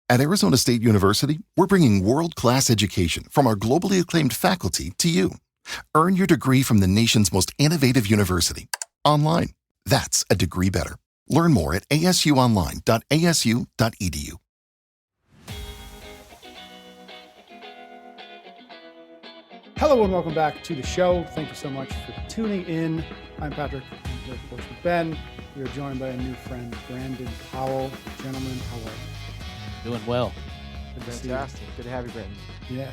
At Arizona State University, we're bringing world-class education from our globally acclaimed faculty to you. Earn your degree from the nation's most innovative university. Online. That's a degree better. Learn more at asuonline.asu.edu. Hello and welcome back to the show. Thank you so much for tuning in. I'm Patrick. I'm here, of course, with Ben. We are joined by a new friend, Brandon Powell. Gentlemen, how are you? Doing well. Fantastic. Good to have you, Brandon. Yeah.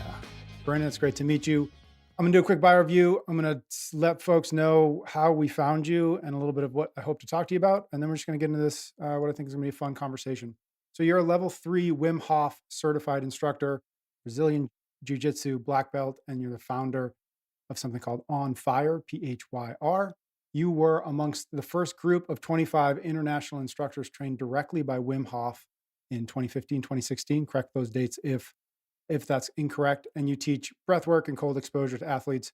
Brandon, it's great to meet you. I'm going to do a quick bio review. I'm going to let folks know how we found you and a little bit of what I hope to talk to you about. And then we're just going to get into this, what I think is going to be a fun conversation. So you're a level 3 Wim Hof certified instructor, Brazilian Jiu-Jitsu black belt, and you're the founder of something called On Fire, PHYR. You were amongst the first group of 25 international instructors trained directly by Wim Hof in 2015, 2016. Correct those dates if that's incorrect. And you teach breathwork and cold exposure to athletes,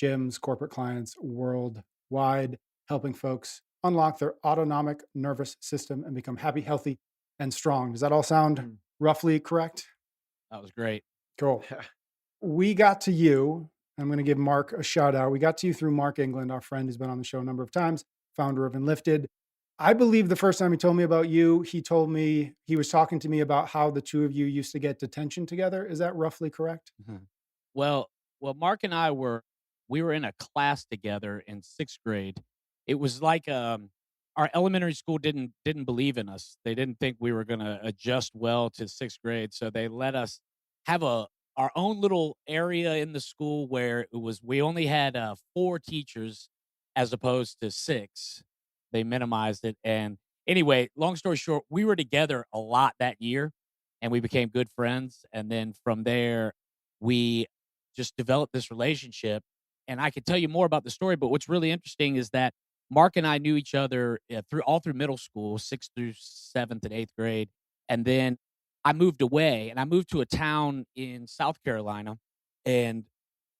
gyms, corporate clients worldwide, helping folks unlock their autonomic nervous system and become happy, healthy, and strong. Does that all sound roughly correct? That was great. Cool. We got to you. I'm going to give Mark a shout out. We got to you through Mark England, our friend who's been on the show a number of times, founder of Enlifted. I believe the first time he told me about you, he told me he was talking to me about how the two of you used to get detention together. Is that roughly correct? Mm-hmm. Well, Mark and I were in a class together in 6th grade. It was like our elementary school didn't believe in us. They didn't think we were going to adjust well to 6th grade, so they let us have our own little area in the school where we only had 4 teachers as opposed to 6. They minimized it. And anyway, long story short, we were together a lot that year and we became good friends. And then from there, we just developed this relationship. And I could tell you more about the story, but what's really interesting is that Mark and I knew each other through middle school, 6th through 7th and 8th grade. And then I moved away and I moved to a town in South Carolina. And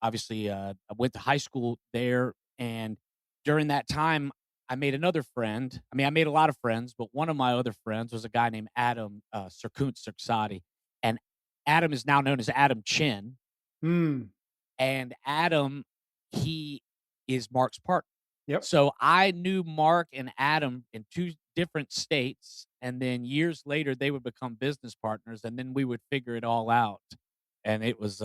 obviously, I went to high school there. And during that time, I made another friend. I mean, I made a lot of friends, but one of my other friends was a guy named Adam Sirkunt. And Adam is now known as Adam Chin. And Adam, he is Mark's partner. Yep. So I knew Mark and Adam in 2 different states. And then years later, they would become business partners. And then we would figure it all out. And it was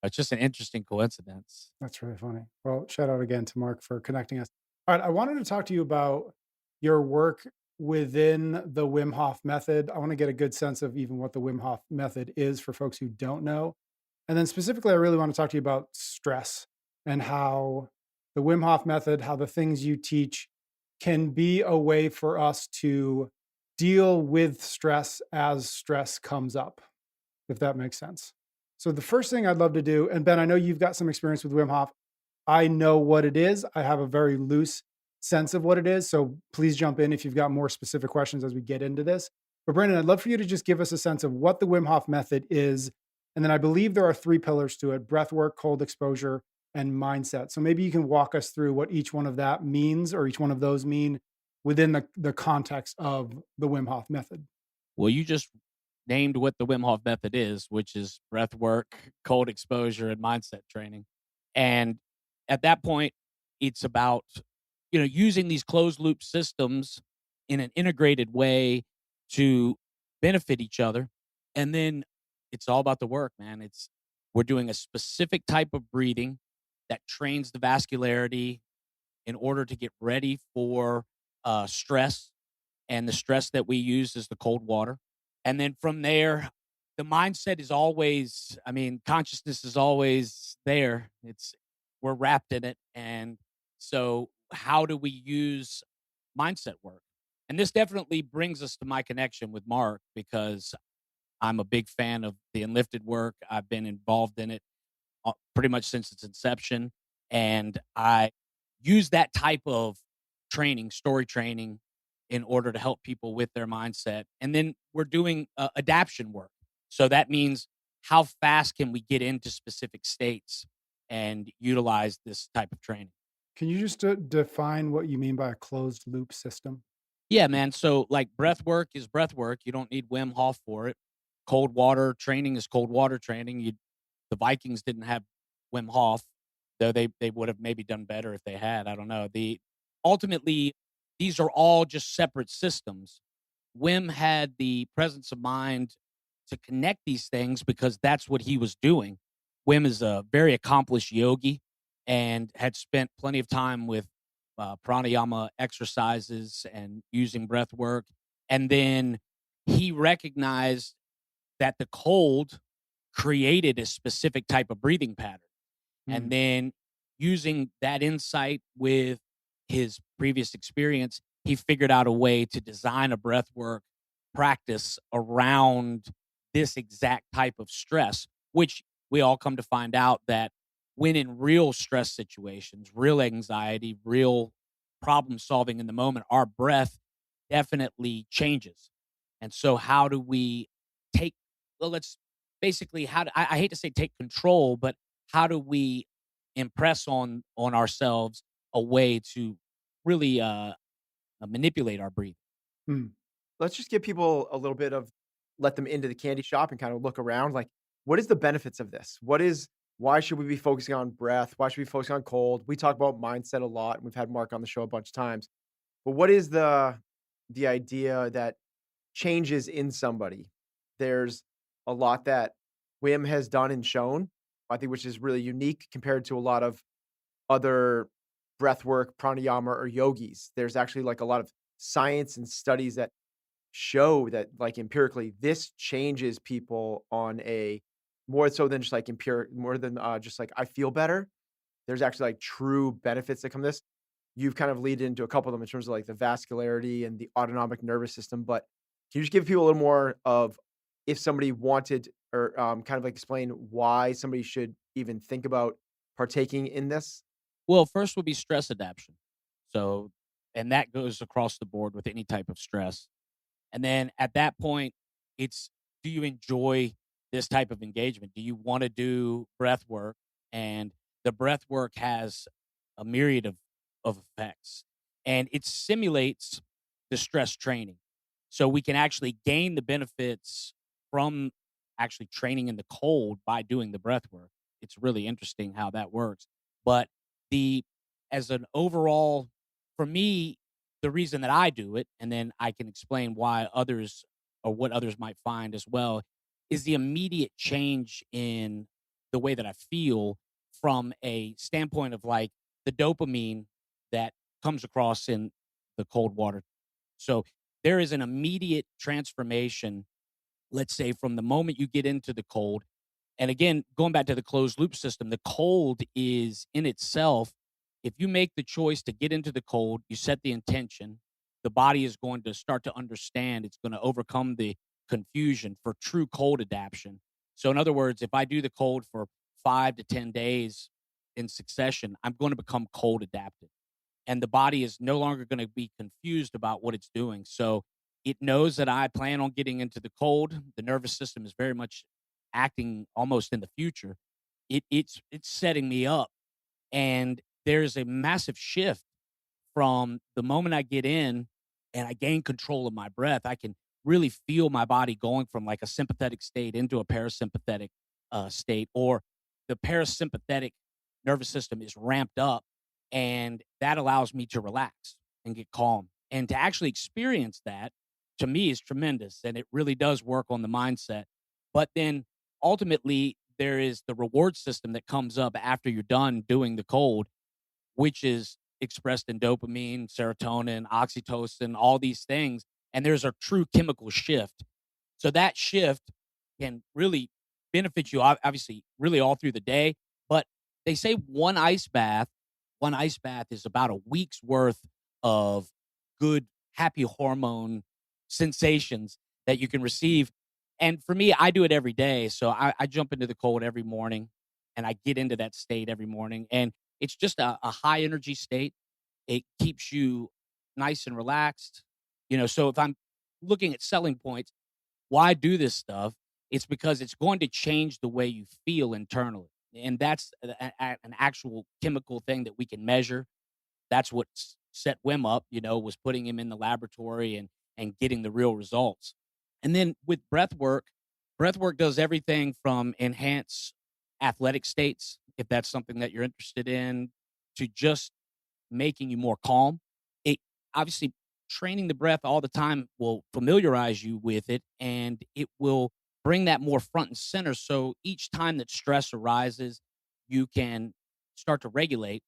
just an interesting coincidence. That's really funny. Well, shout out again to Mark for connecting us. All right, I wanted to talk to you about your work within the Wim Hof Method. I want to get a good sense of even what the Wim Hof Method is for folks who don't know. And then specifically, I really want to talk to you about stress and how the Wim Hof Method, how the things you teach can be a way for us to deal with stress as stress comes up, if that makes sense. So the first thing I'd love to do, and Ben, I know you've got some experience with Wim Hof. I know what it is. I have a very loose sense of what it is. So please jump in if you've got more specific questions as we get into this. But Brandon, I'd love for you to just give us a sense of what the Wim Hof Method is. And then I believe there are 3 pillars to it: breath work, cold exposure, and mindset. So maybe you can walk us through what each one of that means, or each one of those mean within the context of the Wim Hof Method. Well, you just named what the Wim Hof Method is, which is breath work, cold exposure, and mindset training. And at that point, it's about, using these closed loop systems in an integrated way to benefit each other. And then it's all about the work, man. We're doing a specific type of breathing that trains the vascularity in order to get ready for stress. And the stress that we use is the cold water. And then from there, the mindset is always, consciousness is always there. We're wrapped in it. And so how do we use mindset work? And this definitely brings us to my connection with Mark, because I'm a big fan of the Enlifted work. I've been involved in it pretty much since its inception. And I use that type of training, story training, in order to help people with their mindset. And then we're doing adaptation work. So that means how fast can we get into specific states and utilize this type of training. Can you just define what you mean by a closed loop system? Yeah, man. So like breath work is breath work. You don't need Wim Hof for it. cold water training is cold water training. The Vikings didn't have Wim Hof, though they would have maybe done better if they had. I don't know. Ultimately, these are all just separate systems. Wim had the presence of mind to connect these things because that's what he was doing. Wim is a very accomplished yogi and had spent plenty of time with pranayama exercises and using breath work. And then he recognized that the cold created a specific type of breathing pattern. And Mm. then using that insight with his previous experience, he figured out a way to design a breathwork practice around this exact type of stress, which we all come to find out that when in real stress situations, real anxiety, real problem solving in the moment, our breath definitely changes. And so, how do we take, well, let's basically, I hate to say take control, but how do we impress on ourselves a way to really manipulate our breathing? Mm. Let's just give people a little bit of let them into the candy shop and kind of look around. Like, what is the benefits of this? Why should we be focusing on breath? Why should we be focusing on cold? We talk about mindset a lot, and we've had Mark on the show a bunch of times. But what is the idea that changes in somebody? There's a lot that Wim has done and shown, I think, which is really unique compared to a lot of other breathwork, pranayama, or yogis. There's actually like a lot of science and studies that show that, like, empirically, this changes people on a more so than just like more than just like I feel better. There's actually like true benefits that come to this. You've kind of lead into a couple of them in terms of like the vascularity and the autonomic nervous system, but can you just give people a little more of if somebody wanted or kind of like explain why somebody should even think about partaking in this? Well, first would be stress adaptation. So, and that goes across the board with any type of stress. And then at that point, it's, do you enjoy this type of engagement? Do you want to do breath work? And the breath work has a myriad of effects, and it simulates the stress training. So we can actually gain the benefits from actually training in the cold by doing the breath work. It's really interesting how that works. But the as an overall, for me, the reason that I do it, and then I can explain why others or what others might find as well, is the immediate change in the way that I feel from a standpoint of like the dopamine that comes across in the cold water. So there is an immediate transformation, let's say, from the moment you get into the cold. And again, going back to the closed loop system, the cold is in itself, if you make the choice to get into the cold, you set the intention, the body is going to start to understand, it's going to overcome the confusion for true cold adaptation. So, in other words, if I do the cold for 5 to 10 days in succession, I'm going to become cold adapted. And the body is no longer going to be confused about what it's doing. So, it knows that I plan on getting into the cold. The nervous system is very much acting almost in the future. It's setting me up, and there's a massive shift from the moment I get in and I gain control of my breath. I can really feel my body going from like a sympathetic state into a parasympathetic state, or the parasympathetic nervous system is ramped up, and that allows me to relax and get calm. And to actually experience that, to me, is tremendous, and it really does work on the mindset. But then ultimately, there is the reward system that comes up after you're done doing the cold, which is expressed in dopamine, serotonin, oxytocin, all these things. And there's a true chemical shift. So that shift can really benefit you, obviously, really all through the day. But they say one ice bath is about a week's worth of good, happy hormone sensations that you can receive. And for me, I do it every day. So I jump into the cold every morning, and I get into that state every morning. And it's just a high energy state. It keeps you nice and relaxed. So if I'm looking at selling points, why do this stuff? It's because it's going to change the way you feel internally. And that's an actual chemical thing that we can measure. That's what set Wim up, was putting him in the laboratory and getting the real results. And then with breath work, Breath work does everything from enhance athletic states, if that's something that you're interested in, to just making you more calm. It obviously training the breath all the time will familiarize you with it, and it will bring that more front and center. So each time that stress arises, you can start to regulate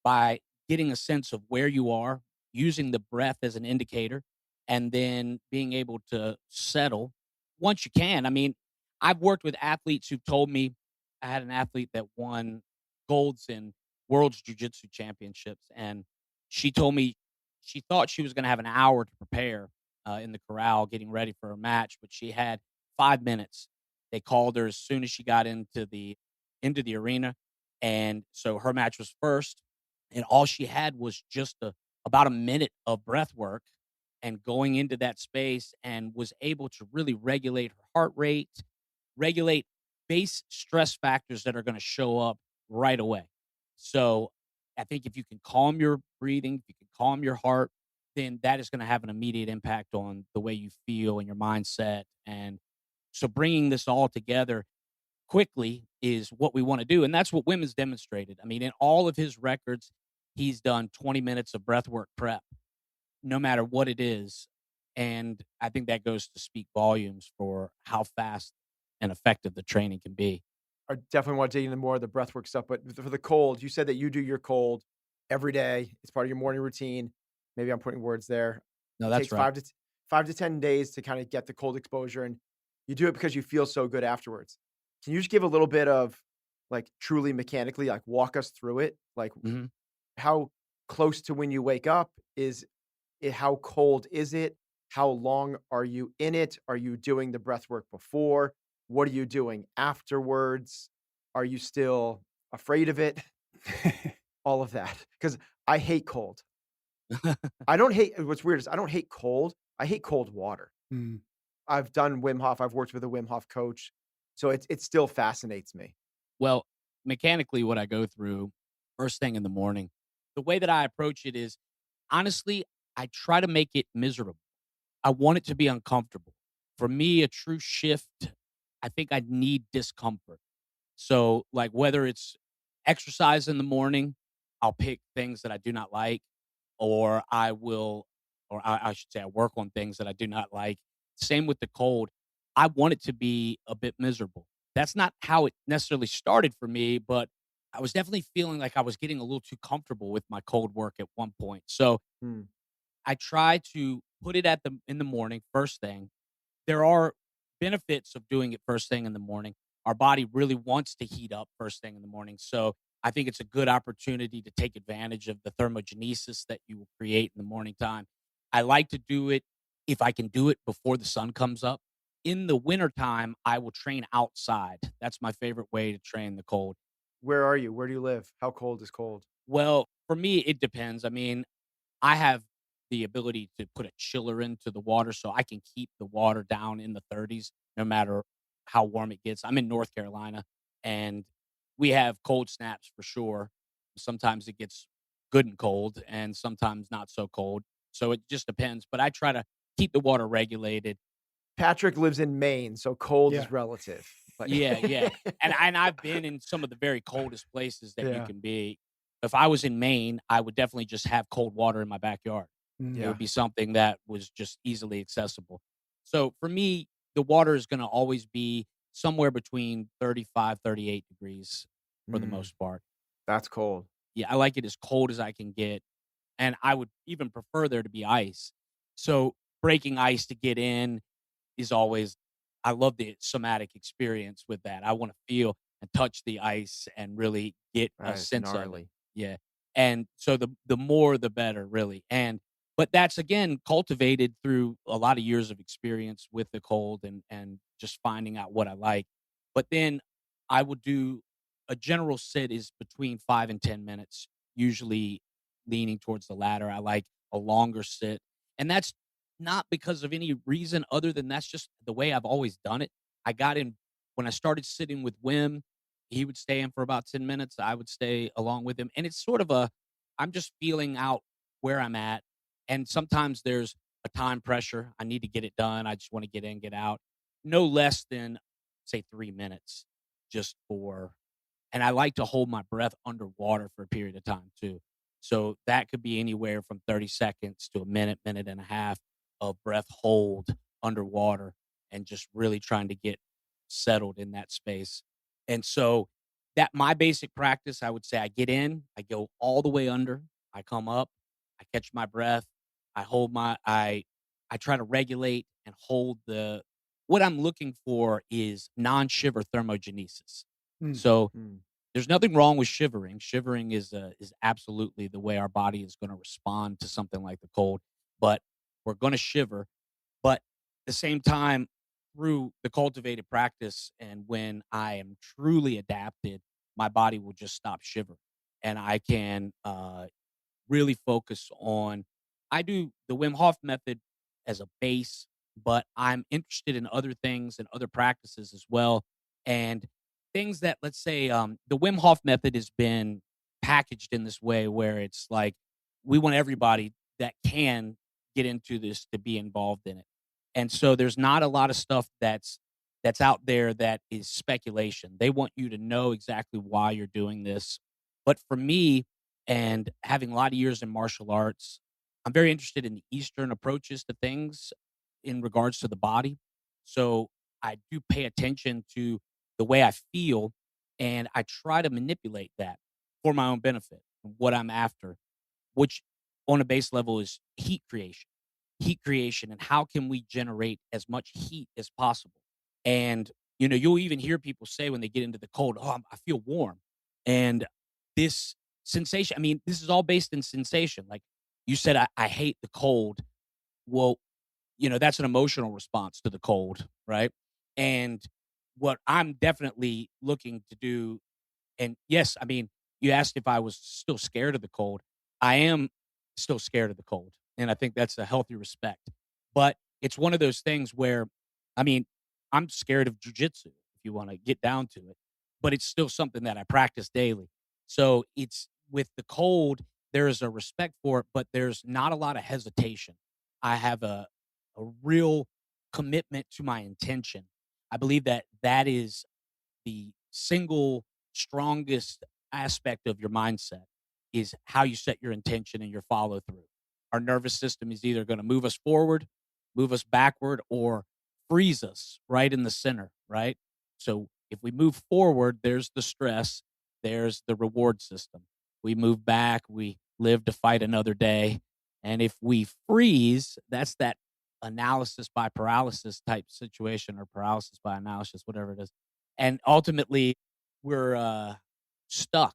by getting a sense of where you are, using the breath as an indicator, and then being able to settle once you can. I mean, I've worked with athletes who've told me. I had an athlete that won golds in world's jiu-jitsu championships, and she told me she thought she was going to have an hour to prepare in the corral getting ready for her match, but she had 5 minutes. They called her as soon as she got into the arena, and so her match was first, and all she had was just about a minute of breath work and going into that space, and was able to really regulate her heart rate, regulate base stress factors that are going to show up right away. So I think if you can calm your breathing, if you can calm your heart, then that is going to have an immediate impact on the way you feel and your mindset. And so bringing this all together quickly is what we want to do. And that's what Wim has demonstrated. I mean, in all of his records, he's done 20 minutes of breathwork prep, no matter what it is. And I think that goes to speak volumes for how fast and effective the training can be. I definitely want to dig into more of the breathwork stuff, but for the cold, you said that you do your cold every day. It's part of your morning routine. Maybe I'm putting words there. No, It that's takes right. 5 to 10 days to kind of get the cold exposure, and you do it because you feel so good afterwards. Can you just give a little bit of like truly mechanically, like walk us through it? Like Mhm. how close to when you wake up is it? How cold is it? How long are you in it? Are you doing the breath work before? What are you doing afterwards? Are you still afraid of it? All of that. Because I hate cold. I don't hate what's weird is I don't hate cold. I hate cold water. Mm. I've done Wim Hof. I've worked with a Wim Hof coach. So it still fascinates me. Well, mechanically, what I go through first thing in the morning, the way that I approach it is honestly, I try to make it miserable. I want it to be uncomfortable. For me, a true shift, I think I need discomfort. So, like, whether it's exercise in the morning, I'll pick things that I do not like, or I should say, I work on things that I do not like. Same with the cold. I want it to be a bit miserable. That's not how it necessarily started for me, but I was definitely feeling like I was getting a little too comfortable with my cold work at one point. So Hmm. I try to put it in the morning, first thing. There are benefits of doing it first thing in the morning. Our body really wants to heat up first thing in the morning. So I think it's a good opportunity to take advantage of the thermogenesis that you will create in the morning time. I like to do it if I can do it before the sun comes up. In the wintertime, I will train outside. That's my favorite way to train the cold. Where are you? Where do you live? How cold is cold? Well, for me, it depends. I mean, I have the ability to put a chiller into the water so I can keep the water down in the 30s no matter how warm it gets. I'm in North Carolina and we have cold snaps for sure. Sometimes it gets good and cold and sometimes not so cold. So it just depends, but I try to keep the water regulated. Patrick lives in Maine, so cold Yeah. is relative. Like, Yeah, yeah. And I've been in some of the very coldest places that you yeah, can be. If I was in Maine, I would definitely just have cold water in my backyard. It Mm. yeah. would be something that was just easily accessible. So for me, the water is going to always be somewhere between 35, 38 degrees for the Mm, most part. that's cold. Yeah, I like it as cold as I can get. And I would even prefer there to be ice. So breaking ice to get in is always, I love the somatic experience with that. I want to feel and touch the ice and really get a That is sense of it. gnarly. Yeah. And so the more the better, really. And but that's again cultivated through a lot of years of experience with the cold and just finding out what I like. But then I would do a general sit is between 5 and 10 minutes, usually leaning towards the latter. I like a longer sit. And that's not because of any reason other than that's just the way I've always done it. I got in when I started sitting with Wim, he would stay in for about 10 minutes. I would stay along with him. And it's sort of I'm just feeling out where I'm at. And sometimes there's a time pressure. I need to get it done. I just want to get in, get out. No less than say 3 minutes just for, and I like to hold my breath underwater for a period of time too. So that could be anywhere from 30 seconds to a minute, minute and a half of breath hold underwater and just really trying to get settled in that space. And so that my basic practice, I would say I get in, I go all the way under, I come up, I catch my breath, I hold my I try to regulate and hold the what I'm looking for is non-shiver thermogenesis. Mm. So Mm. there's nothing wrong with shivering. Shivering is absolutely the way our body is going to respond to something like the cold, but we're going to shiver. But at the same time, through the cultivated practice, and when I am truly adapted, my body will just stop shivering, and I can really focus on. I do the Wim Hof method as a base, but I'm interested in other things and other practices as well. And things that, let's say, the Wim Hof method has been packaged in this way where it's like we want everybody that can get into this to be involved in it. And so there's not a lot of stuff that's out there that is speculation. They want you to know exactly why you're doing this. But for me, and having a lot of years in martial arts, I'm very interested in the Eastern approaches to things in regards to the body. So I do pay attention to the way I feel, and I try to manipulate that for my own benefit, what I'm after, which on a base level is heat creation, and how can we generate as much heat as possible. And, you'll even hear people say when they get into the cold, oh, I feel warm. And this sensation, I mean, this is all based in sensation. Like you said, I hate the cold. Well, that's an emotional response to the cold, right? And what I'm definitely looking to do, and yes, I mean, you asked if I was still scared of the cold. I am still scared of the cold, and I think that's a healthy respect. But it's one of those things where, I mean, I'm scared of jujitsu if you want to get down to it, but it's still something that I practice daily. So it's with the cold, there is a respect for it, but there's not a lot of hesitation. I have a real commitment to my intention. I believe that that is the single strongest aspect of your mindset is how you set your intention and your follow through. Our nervous system is either going to move us forward, move us backward, or freeze us right in the center, right? So if we move forward, there's the stress, there's the reward system. We move back, we live to fight another day. And if we freeze, that's that analysis by paralysis type situation, or paralysis by analysis, whatever it is. And ultimately, we're stuck.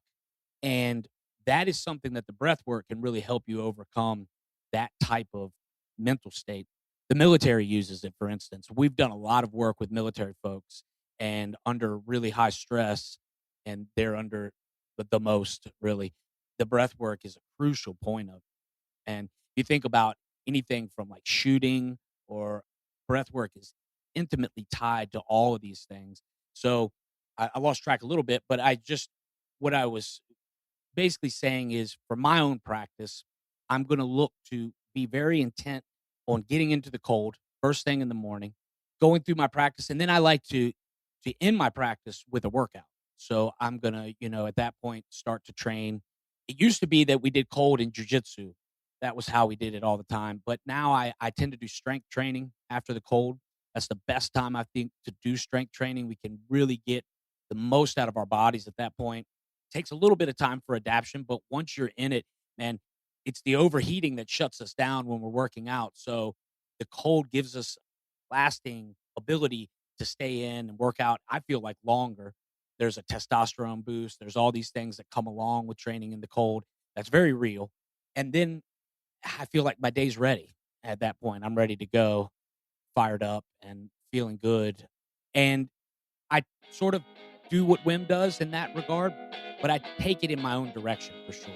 And that is something that the breath work can really help you overcome, that type of mental state. The military uses it, for instance. We've done a lot of work with military folks, and under really high stress, and they're under the most, really. The breath work is a crucial point of. And you think about anything from like shooting or breath work is intimately tied to all of these things. So I lost track a little bit, but what I was basically saying is for my own practice, I'm going to look to be very intent on getting into the cold first thing in the morning, going through my practice, and then I like to end my practice with a workout. So I'm going to, at that point start to train. It used to be that we did cold in jujitsu. That was how we did it all the time. But now I tend to do strength training after the cold. That's the best time, I think, to do strength training. We can really get the most out of our bodies at that point. Takes a little bit of time for adaptation, but once you're in it, man, it's the overheating that shuts us down when we're working out. So the cold gives us lasting ability to stay in and work out. I feel like longer. There's a testosterone boost. There's all these things that come along with training in the cold. That's very real. And then I feel like my day's ready at that point. I'm ready to go, fired up and feeling good. And I sort of do what Wim does in that regard, but I take it in my own direction for sure.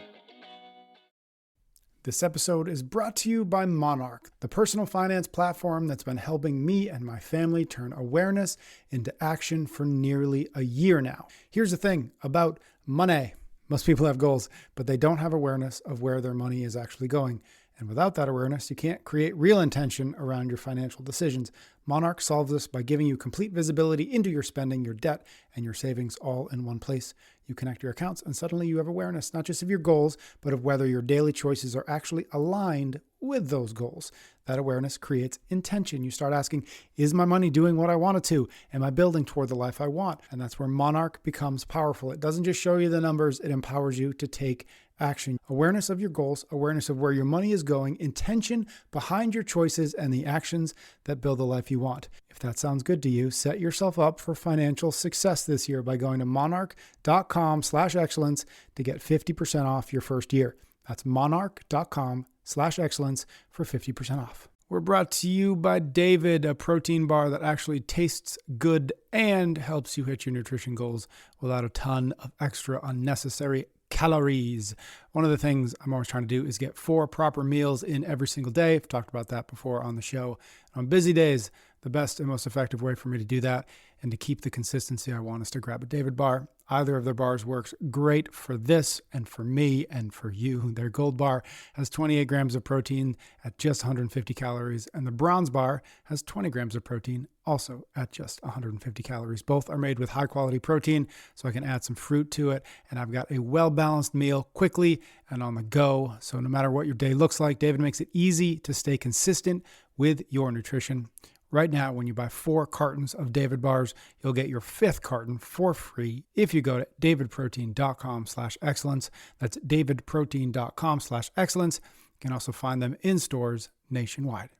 This episode is brought to you by Monarch, the personal finance platform that's been helping me and my family turn awareness into action for nearly a year now. Here's the thing about money. Most people have goals, but they don't have awareness of where their money is actually going. And without that awareness, you can't create real intention around your financial decisions. Monarch solves this by giving you complete visibility into your spending, your debt, and your savings all in one place. You connect your accounts and suddenly you have awareness, not just of your goals, but of whether your daily choices are actually aligned with those goals. That awareness creates intention. You start asking, is my money doing what I want it to? Am I building toward the life I want? And that's where Monarch becomes powerful. It doesn't just show you the numbers, it empowers you to take action. Awareness of your goals, awareness of where your money is going, intention behind your choices, and the actions that build the life you want. If that sounds good to you, set yourself up for financial success this year by going to monarch.com/excellence to get 50% off your first year. That's monarch.com/excellence for 50% off. We're brought to you by David, a protein bar that actually tastes good and helps you hit your nutrition goals without a ton of extra unnecessary calories. One of the things I'm always trying to do is get 4 proper meals in every single day. I've talked about that before on the show. On busy days, the best and most effective way for me to do that and to keep the consistency I want is to grab a David bar. Either of their bars works great for this and for me and for you. Their gold bar has 28 grams of protein at just 150 calories, and the bronze bar has 20 grams of protein, also at just 150 calories. Both are made with high quality protein, so I can add some fruit to it, and I've got a well-balanced meal quickly and on the go. So no matter what your day looks like, David makes it easy to stay consistent with your nutrition. Right now, when you buy 4 cartons of David bars, you'll get your 5th carton for free if you go to davidprotein.com/excellence. That's davidprotein.com/excellence. You can also find them in stores nationwide.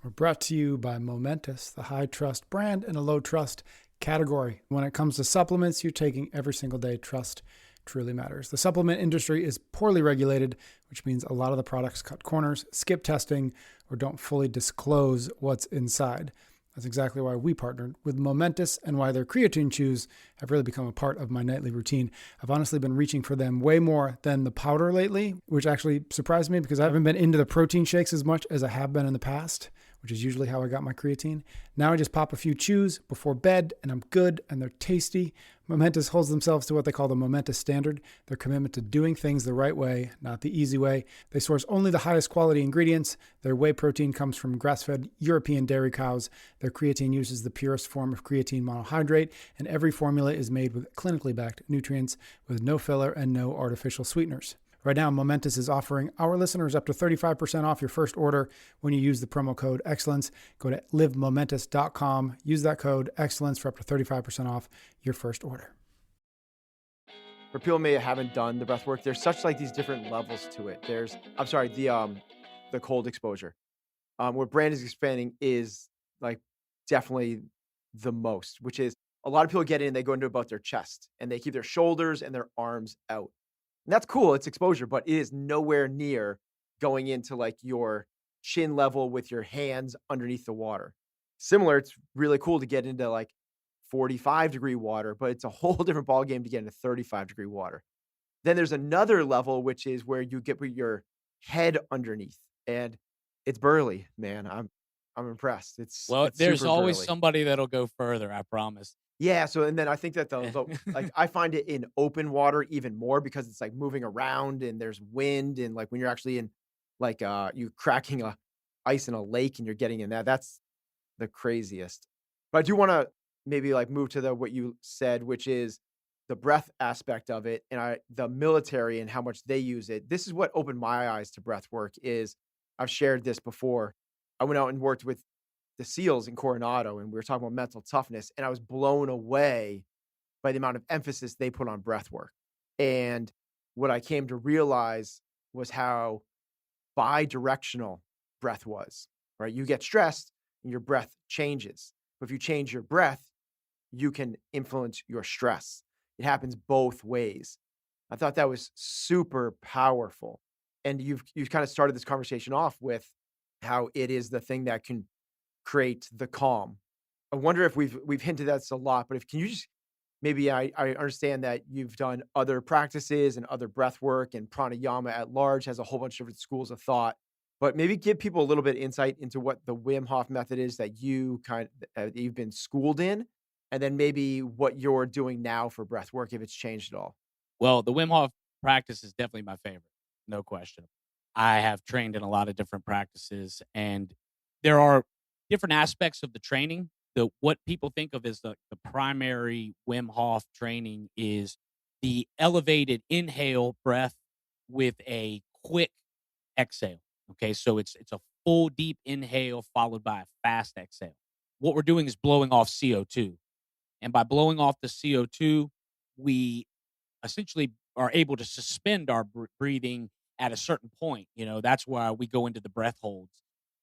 We're brought to you by Momentous, the high trust brand in a low trust category. When it comes to supplements you're taking every single day, trust truly matters. The supplement industry is poorly regulated, which means a lot of the products cut corners, skip testing, or don't fully disclose what's inside. That's exactly why we partnered with Momentous and why their creatine chews have really become a part of my nightly routine. I've honestly been reaching for them way more than the powder lately, which actually surprised me because I haven't been into the protein shakes as much as I have been in the past, which is usually how I got my creatine. Now I just pop a few chews before bed and I'm good and they're tasty. Momentous holds themselves to what they call the Momentous standard, their commitment to doing things the right way, not the easy way. They source only the highest quality ingredients. Their whey protein comes from grass-fed European dairy cows. Their creatine uses the purest form of creatine monohydrate, and every formula is made with clinically backed nutrients with no filler and no artificial sweeteners. Right now, Momentous is offering our listeners up to 35% off your first order when you use the promo code EXCELLENCE. Go to livemomentous.com. Use that code EXCELLENCE for up to 35% off your first order. For people who may haven't done the breath work, there's such like these different levels to it. There's, the cold exposure. What Brand is expanding is like definitely the most, which is a lot of people get in, they go into about their chest and they keep their shoulders and their arms out. And that's cool. It's exposure, but it is nowhere near going into like your chin level with your hands underneath the water. Similar, it's really cool to get into like 45-degree water, but it's a whole different ballgame to get into 35-degree water. Then there's another level, which is where you get with your head underneath, and it's burly, man. I'm impressed. It's there's super always burly. somebody that'll go further, I promise. Yeah, so and then I think that like I find it in open water even more because it's like moving around and there's wind and like when you're actually in like you cracking a ice in a lake and you're getting in that, that's the craziest. But I do want to maybe like move to what you said, which is the breath aspect of it and the military and how much they use it. This is what opened my eyes to breath work is I've shared this before. I went out and worked with the SEALs in Coronado, and we were talking about mental toughness, and I was blown away by the amount of emphasis they put on breath work. And what I came to realize was how bi-directional breath was, right? You get stressed and your breath changes. But if you change your breath, you can influence your stress. It happens both ways. I thought that was super powerful. And you've kind of started this conversation off with how it is the thing that can create the calm. I wonder if we've hinted at this a lot, but can you just maybe I understand that you've done other practices and other breath work and pranayama at large has a whole bunch of different schools of thought, but maybe give people a little bit of insight into what the Wim Hof method is that you've been schooled in, and then maybe what you're doing now for breath work, if it's changed at all. Well, the Wim Hof practice is definitely my favorite, no question. I have trained in a lot of different practices, and there are different aspects of the training. What people think of as the primary Wim Hof training is the elevated inhale breath with a quick exhale. Okay, so it's a full deep inhale followed by a fast exhale. What we're doing is blowing off CO2, and by blowing off the CO2, we essentially are able to suspend our breathing at a certain point. That's why we go into the breath holds.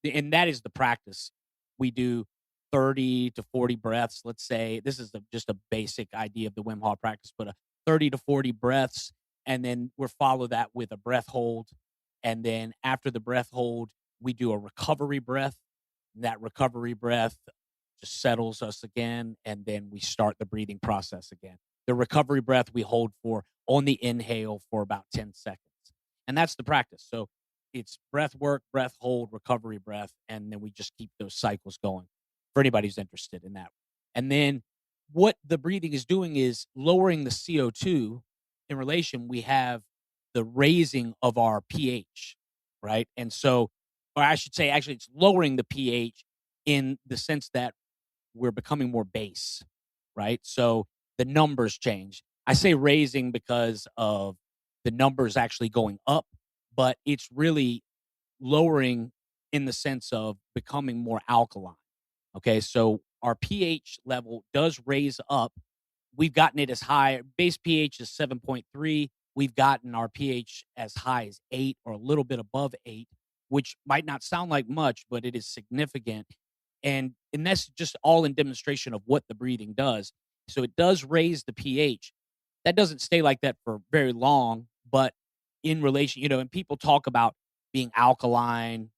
And that is the practice. We do 30 to 40 breaths. Let's say this is just a basic idea of the Wim Hof practice, but 30 to 40 breaths. And then we'll follow that with a breath hold. And then after the breath hold, we do a recovery breath. And that recovery breath just settles us again. And then we start the breathing process again. The recovery breath we hold for on the inhale for about 10 seconds. And that's the practice. So it's breath work, breath hold, recovery breath, and then we just keep those cycles going for anybody who's interested in that. And then what the breathing is doing is lowering the CO2 in relation. We have the raising of our pH, right? And so, or I should say, actually, it's lowering the pH in the sense that we're becoming more base, right? So the numbers change. I say raising because of the numbers actually going up, but it's really lowering in the sense of becoming more alkaline. Okay, so our pH level does raise up. We've gotten it as high, base pH is 7.3. We've gotten our pH as high as 8 or a little bit above 8, which might not sound like much, but it is significant. And that's just all in demonstration of what the breathing does. So it does raise the pH. That doesn't stay like that for very long, but in relation, and people talk about being alkaline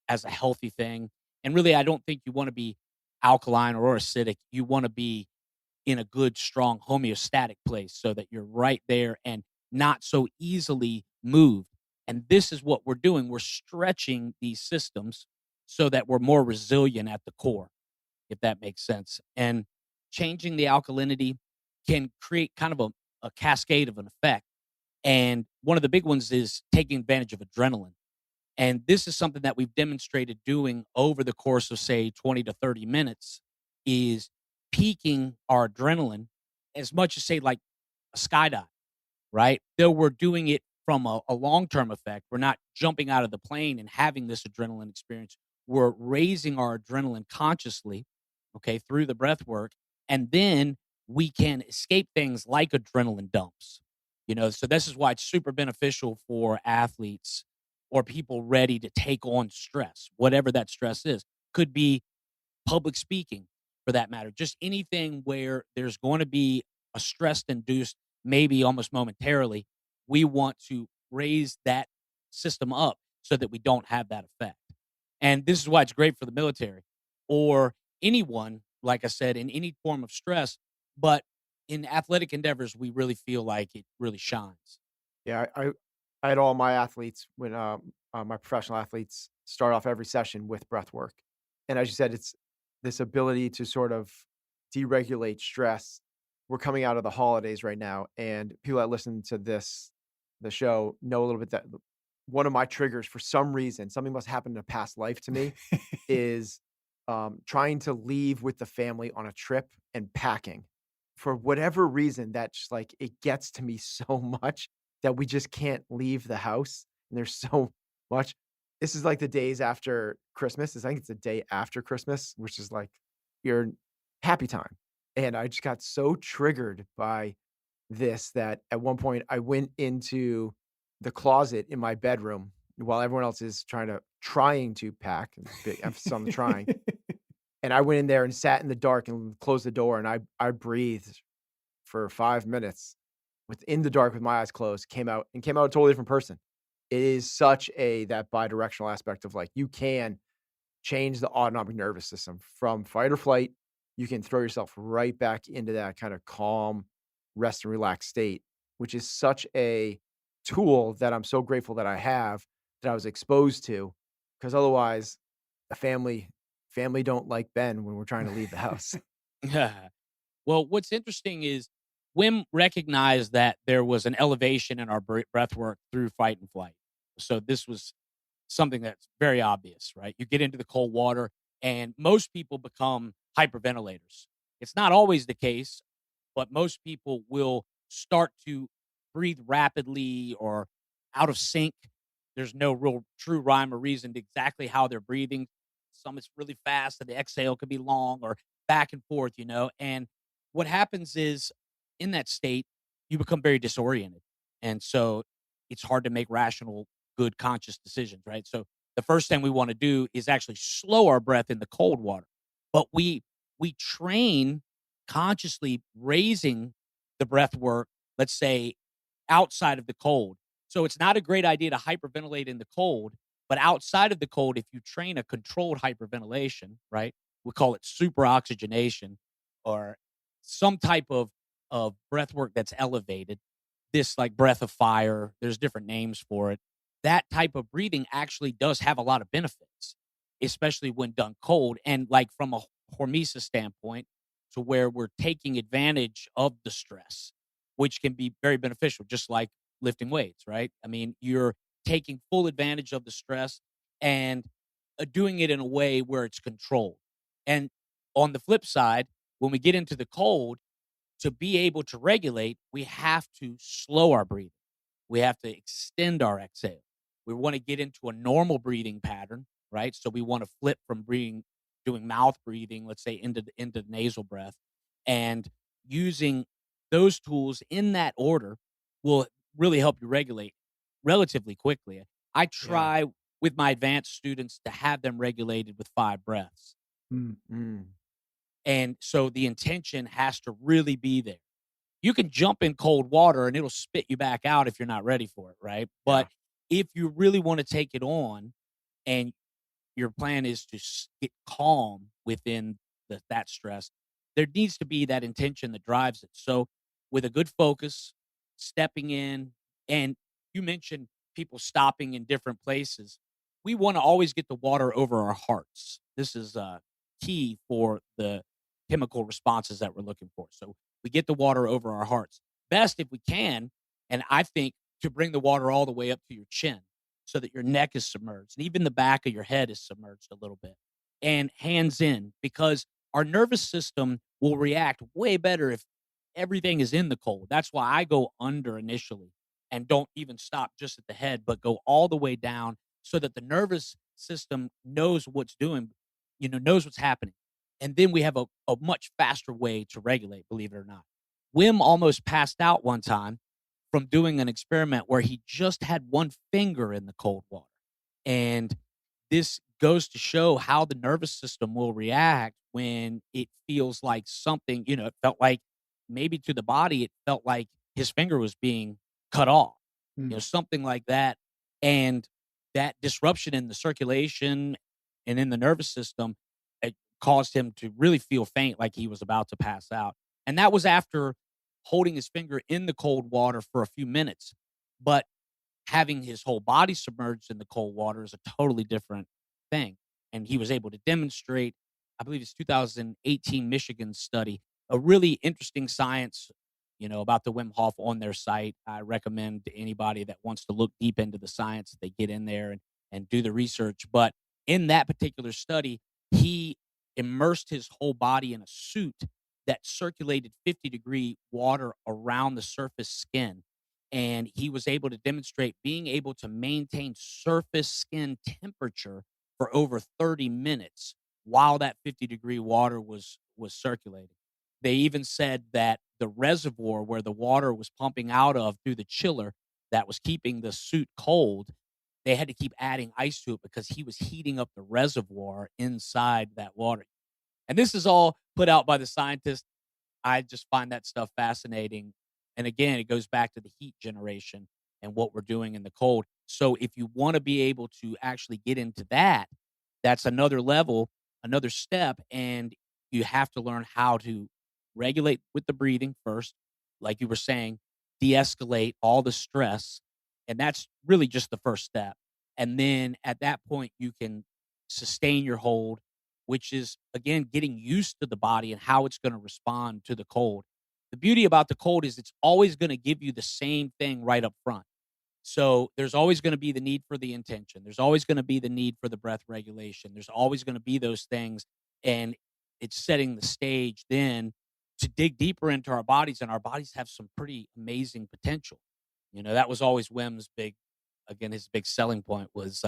as a healthy thing. And really, I don't think you want to be alkaline or acidic. You want to be in a good, strong homeostatic place so that you're right there and not so easily moved. And this is what we're doing. We're stretching these systems so that we're more resilient at the core, if that makes sense. And changing the alkalinity can create kind of a cascade of an effect. And one of the big ones is taking advantage of adrenaline. And this is something that we've demonstrated doing over the course of, say, 20 to 30 minutes is peaking our adrenaline as much as, say, like a skydive, right? Though we're doing it from a long-term effect. We're not jumping out of the plane and having this adrenaline experience. We're raising our adrenaline consciously, okay, through the breath work. And then we can escape things like adrenaline dumps. So this is why it's super beneficial for athletes or people ready to take on stress, whatever that stress is. Could be public speaking, for that matter, just anything where there's going to be a stress induced, maybe almost momentarily. We want to raise that system up so that we don't have that effect. And this is why it's great for the military or anyone, like I said, in any form of stress. But in athletic endeavors, we really feel like it really shines. Yeah, I had all my athletes when my professional athletes start off every session with breath work, and as you said, it's this ability to sort of deregulate stress. We're coming out of the holidays right now, and people that listen to the show, know a little bit that one of my triggers for some reason, something must happen in a past life to me, is trying to leave with the family on a trip and packing. For whatever reason, that's like it gets to me so much that we just can't leave the house, and there's so much. This is like the days after Christmas. I think it's the day after Christmas, which is like your happy time. And I just got so triggered by this that at one point I went into the closet in my bedroom while everyone else is trying to pack, and big emphasis on the trying. And I went in there and sat in the dark and closed the door, and I breathed for 5 minutes within the dark with my eyes closed, came out a totally different person. It is such that bidirectional aspect of like, you can change the autonomic nervous system from fight or flight. You can throw yourself right back into that kind of calm, rest and relaxed state, which is such a tool that I'm so grateful that I have, that I was exposed to, because otherwise a family don't like Ben when we're trying to leave the house. Well, what's interesting is Wim recognized that there was an elevation in our breath work through fight and flight. So this was something that's very obvious, right? You get into the cold water, and most people become hyperventilators. It's not always the case, but most people will start to breathe rapidly or out of sync. There's no real true rhyme or reason to exactly how they're breathing. Some it's really fast, and the exhale could be long or back and forth, And what happens is in that state, you become very disoriented. And so it's hard to make rational, good, conscious decisions, right? So the first thing we want to do is actually slow our breath in the cold water. But we train consciously raising the breath work, let's say, outside of the cold. So it's not a great idea to hyperventilate in the cold, but outside of the cold, if you train a controlled hyperventilation, right? We call it super oxygenation or some type of breath work that's elevated. This like breath of fire, there's different names for it. That type of breathing actually does have a lot of benefits, especially when done cold. And like from a hormesis standpoint, to where we're taking advantage of the stress, which can be very beneficial, just like lifting weights, right? I mean, you're taking full advantage of the stress and doing it in a way where it's controlled. And on the flip side, when we get into the cold, to be able to regulate, we have to slow our breathing. We have to extend our exhale. We want to get into a normal breathing pattern, right? So we want to flip from doing mouth breathing, let's say into nasal breath, and using those tools in that order will really help you regulate relatively quickly. I Yeah. try with my advanced students to have them regulated with 5 breaths. Mm. Mm. And so the intention has to really be there. You can jump in cold water and it'll spit you back out if you're not ready for it, right? Yeah. But if you really want to take it on and your plan is to get calm within that stress, there needs to be that intention that drives it. So with a good focus, stepping in, and you mentioned people stopping in different places. We want to always get the water over our hearts. This is key for the chemical responses that we're looking for. So we get the water over our hearts. Best if we can, and I think to bring the water all the way up to your chin so that your neck is submerged and even the back of your head is submerged a little bit. And hands in, because our nervous system will react way better if everything is in the cold. That's why I go under initially and don't even stop just at the head, but go all the way down so that the nervous system knows what's doing, knows what's happening. And then we have a much faster way to regulate, believe it or not. Wim almost passed out one time from doing an experiment where he just had one finger in the cold water. And this goes to show how the nervous system will react when it feels like something, it felt like maybe to the body, it felt like his finger was being cut off, Mm. something like that. And that disruption in the circulation and in the nervous system, it caused him to really feel faint, like he was about to pass out. And that was after holding his finger in the cold water for a few minutes. But having his whole body submerged in the cold water is a totally different thing. And he was able to demonstrate, I believe it's 2018 Michigan study, a really interesting science, about the Wim Hof on their site. I recommend to anybody that wants to look deep into the science that they get in there and do the research. But in that particular study, he immersed his whole body in a suit that circulated 50-degree water around the surface skin, and he was able to demonstrate being able to maintain surface skin temperature for over 30 minutes while that 50-degree water was circulating. They even said that the reservoir where the water was pumping out of through the chiller that was keeping the suit cold, they had to keep adding ice to it because he was heating up the reservoir inside that water. And this is all put out by the scientists. I just find that stuff fascinating. And again, it goes back to the heat generation and what we're doing in the cold. So if you want to be able to actually get into that, that's another level, another step. And you have to learn how to regulate with the breathing first, like you were saying, de escalate all the stress. And that's really just the first step. And then at that point, you can sustain your hold, which is again getting used to the body and how it's going to respond to the cold. The beauty about the cold is it's always going to give you the same thing right up front. So there's always going to be the need for the intention. There's always going to be the need for the breath regulation. There's always going to be those things. And it's setting the stage then to dig deeper into our bodies, and our bodies have some pretty amazing potential. That was always Wim's his big selling point was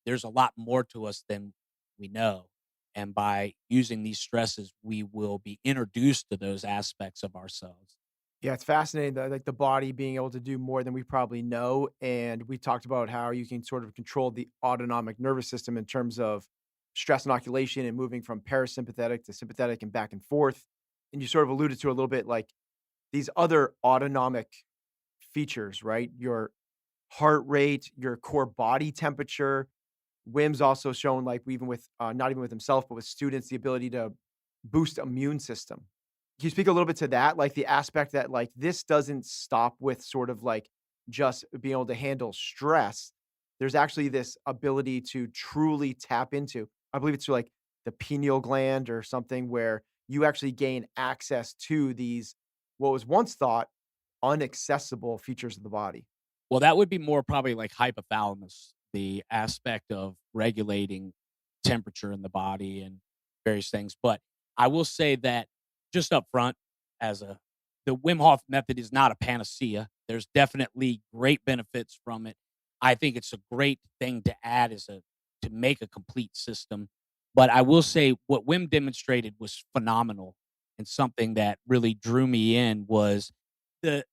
there's a lot more to us than we know. And by using these stresses, we will be introduced to those aspects of ourselves. Yeah, it's fascinating that like the body being able to do more than we probably know. And we talked about how you can sort of control the autonomic nervous system in terms of stress inoculation and moving from parasympathetic to sympathetic and back and forth. And you sort of alluded to a little bit like these other autonomic features, right? Your heart rate, your core body temperature. Wim's also shown like even with not even with himself, but with students, the ability to boost immune system. Can you speak a little bit to that? Like the aspect that like this doesn't stop with sort of like just being able to handle stress. There's actually this ability to truly tap into, I believe it's like the pineal gland or something where you actually gain access to these, what was once thought unaccessible features of the body. Well, that would be more probably like hypothalamus, the aspect of regulating temperature in the body and various things. But I will say that just up front, the Wim Hof method is not a panacea. There's definitely great benefits from it. I think it's a great thing to add to make a complete system. But I will say what Wim demonstrated was phenomenal, and something that really drew me in was the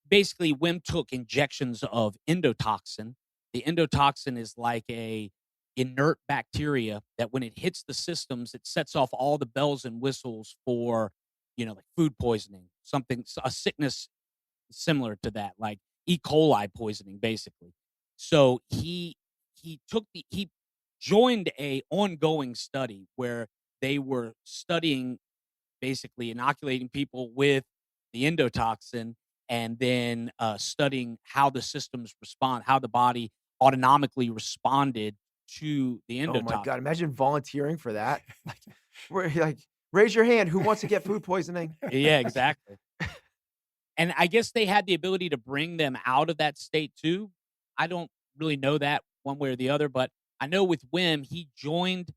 basically Wim took injections of endotoxin. The endotoxin is like a inert bacteria that when it hits the systems, it sets off all the bells and whistles for, like food poisoning, a sickness similar to that, like E. coli poisoning, basically. So he joined a ongoing study where they were studying basically inoculating people with the endotoxin, and then studying how the systems respond, how the body autonomically responded to the Oh my endotoxin. god, imagine volunteering for that. Like, where like, "Raise your hand, who wants to get food poisoning?" Yeah, exactly. And I guess they had the ability to bring them out of that state too. I don't really know that one way or the other, but I know with Wim, he joined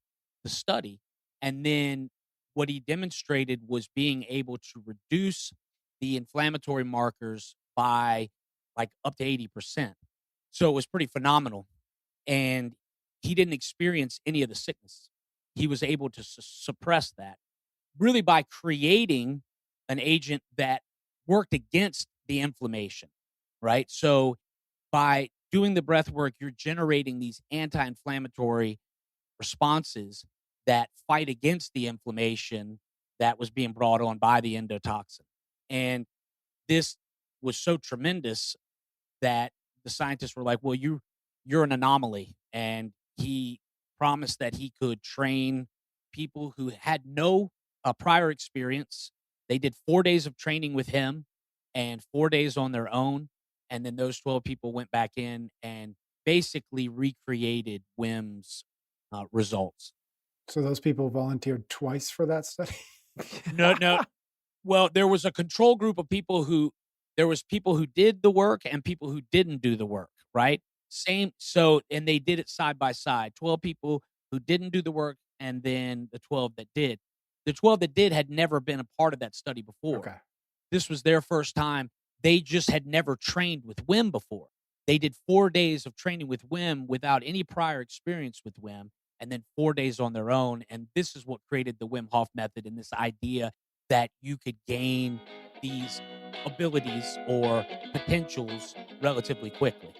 the study, and then what he demonstrated was being able to reduce the inflammatory markers by like up to 80%. So it was pretty phenomenal. And he didn't experience any of the sickness. He was able to suppress that really by creating an agent that worked against the inflammation, right? So by doing the breath work, you're generating these anti-inflammatory responses that fight against the inflammation that was being brought on by the endotoxin. And this was so tremendous that the scientists were like, well, you're an anomaly. And he promised that he could train people who had no prior experience. They did 4 days of training with him and 4 days on their own. And then those 12 people went back in and basically recreated Wim's results. So those people volunteered twice for that study? No. Well, there was a control group of there was people who did the work and people who didn't do the work, right? Same. So, and they did it side by side, 12 people who didn't do the work, and then the 12 that did. The 12 that did had never been a part of that study before. Okay. This was their first time. They just had never trained with Wim before. They did 4 days of training with Wim without any prior experience with Wim, and then 4 days on their own. And this is what created the Wim Hof method, and this idea that you could gain these abilities or potentials relatively quickly.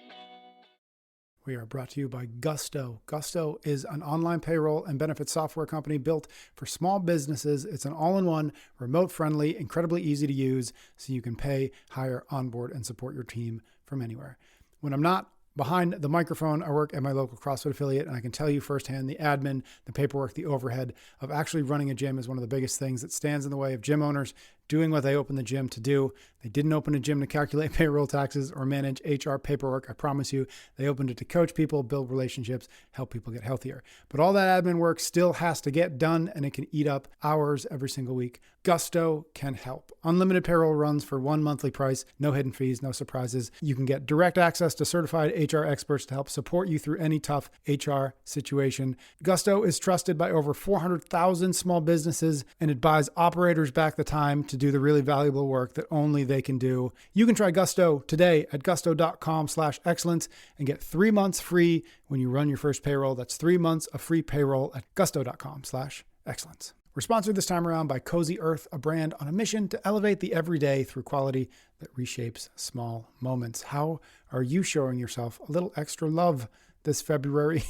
We are brought to you by Gusto. Gusto is an online payroll and benefits software company built for small businesses. It's an all-in-one, remote-friendly, incredibly easy to use, so you can pay, hire, onboard, and support your team from anywhere. When I'm not behind the microphone, I work at my local CrossFit affiliate, and I can tell you firsthand, the admin, the paperwork, the overhead of actually running a gym is one of the biggest things that stands in the way of gym owners doing what they opened the gym to do. They didn't open a gym to calculate payroll taxes or manage HR paperwork. I promise you, they opened it to coach people, build relationships, help people get healthier. But all that admin work still has to get done, and it can eat up hours every single week. Gusto can help. Unlimited payroll runs for one monthly price, no hidden fees, no surprises. You can get direct access to certified HR experts to help support you through any tough HR situation. Gusto is trusted by over 400,000 small businesses, and it buys operators back the time to do the really valuable work that only they can do. You can try Gusto today at gusto.com/excellence and get 3 months free when you run your first payroll. That's 3 months of free payroll at gusto.com/excellence. We're sponsored this time around by Cozy Earth, a brand on a mission to elevate the everyday through quality that reshapes small moments. How are you showing yourself a little extra love this February?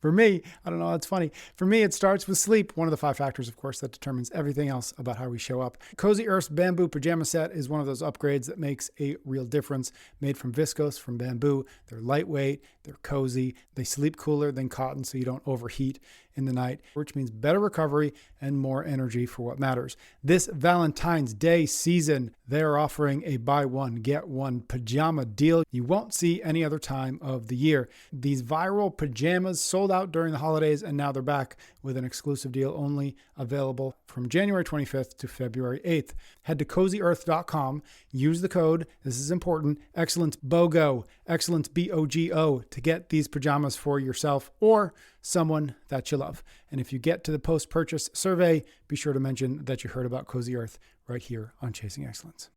For me, I don't know, it's funny. For me, it starts with sleep, one of the 5 factors, of course, that determines everything else about how we show up. Cozy Earth's bamboo pajama set is one of those upgrades that makes a real difference. Made from viscose, from bamboo. They're lightweight, they're cozy, they sleep cooler than cotton so you don't overheat in the night, which means better recovery and more energy for what matters. This Valentine's Day season, they're offering a buy one, get one pajama deal you won't see any other time of the year. These viral pajamas sold out during the holidays, and now they're back with an exclusive deal only available from January 25th to February 8th. Head to CozyEarth.com, use the code, this is important, Excellence BOGO, Excellence BOGO, to get these pajamas for yourself or someone that you love. And if you get to the post-purchase survey, be sure to mention that you heard about Cozy Earth right here on Chasing Excellence.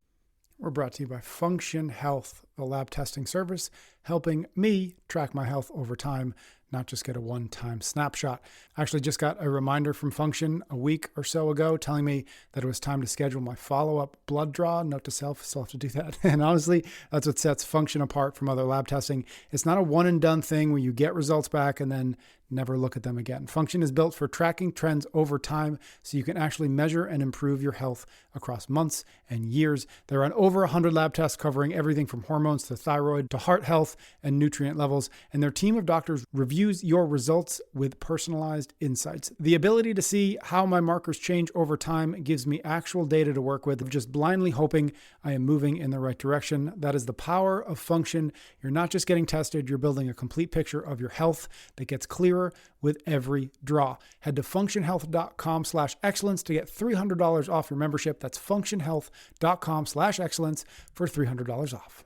We're brought to you by Function Health, a lab testing service helping me track my health over time, not just get a one-time snapshot. I actually just got a reminder from Function a week or so ago telling me that it was time to schedule my follow-up blood draw. Note to self, still have to do that. And honestly, that's what sets Function apart from other lab testing. It's not a one-and-done thing where you get results back and then never look at them again. Function is built for tracking trends over time so you can actually measure and improve your health across months and years. There are over 100 lab tests covering everything from hormones to thyroid to heart health and nutrient levels, and their team of doctors reviews your results with personalized insights. The ability to see how my markers change over time gives me actual data to work with, just blindly hoping I am moving in the right direction. That is the power of Function. You're not just getting tested, you're building a complete picture of your health that gets clearer with every draw. Head to functionhealth.com/excellence to get $300 off your membership. That's functionhealth.com/excellence for $300 off.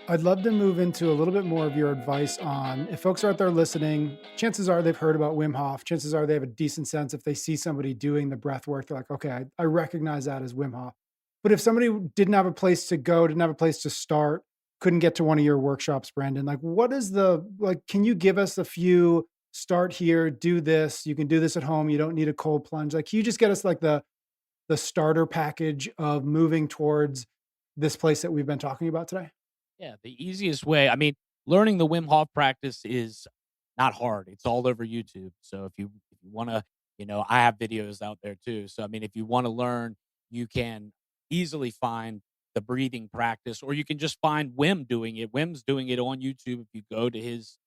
I'd love to move into a little bit more of your advice on, if folks are out there listening, chances are they've heard about Wim Hof. Chances are they have a decent sense if they see somebody doing the breath work, they're like, okay, I recognize that as Wim Hof. But if somebody didn't have a place to go, didn't have a place to start, couldn't get to one of your workshops, Brandon, like can you give us a few, start here, do this, you can do this at home, you don't need a cold plunge. Like, can you just get us like the starter package of moving towards this place that we've been talking about today? Yeah, the easiest way, I mean, learning the Wim Hof practice is not hard. It's all over YouTube. So if you want to, I have videos out there too. So I mean, if you want to learn, you can easily find the breathing practice, or you can just find Wim doing it. Wim's doing it on YouTube. If you go to his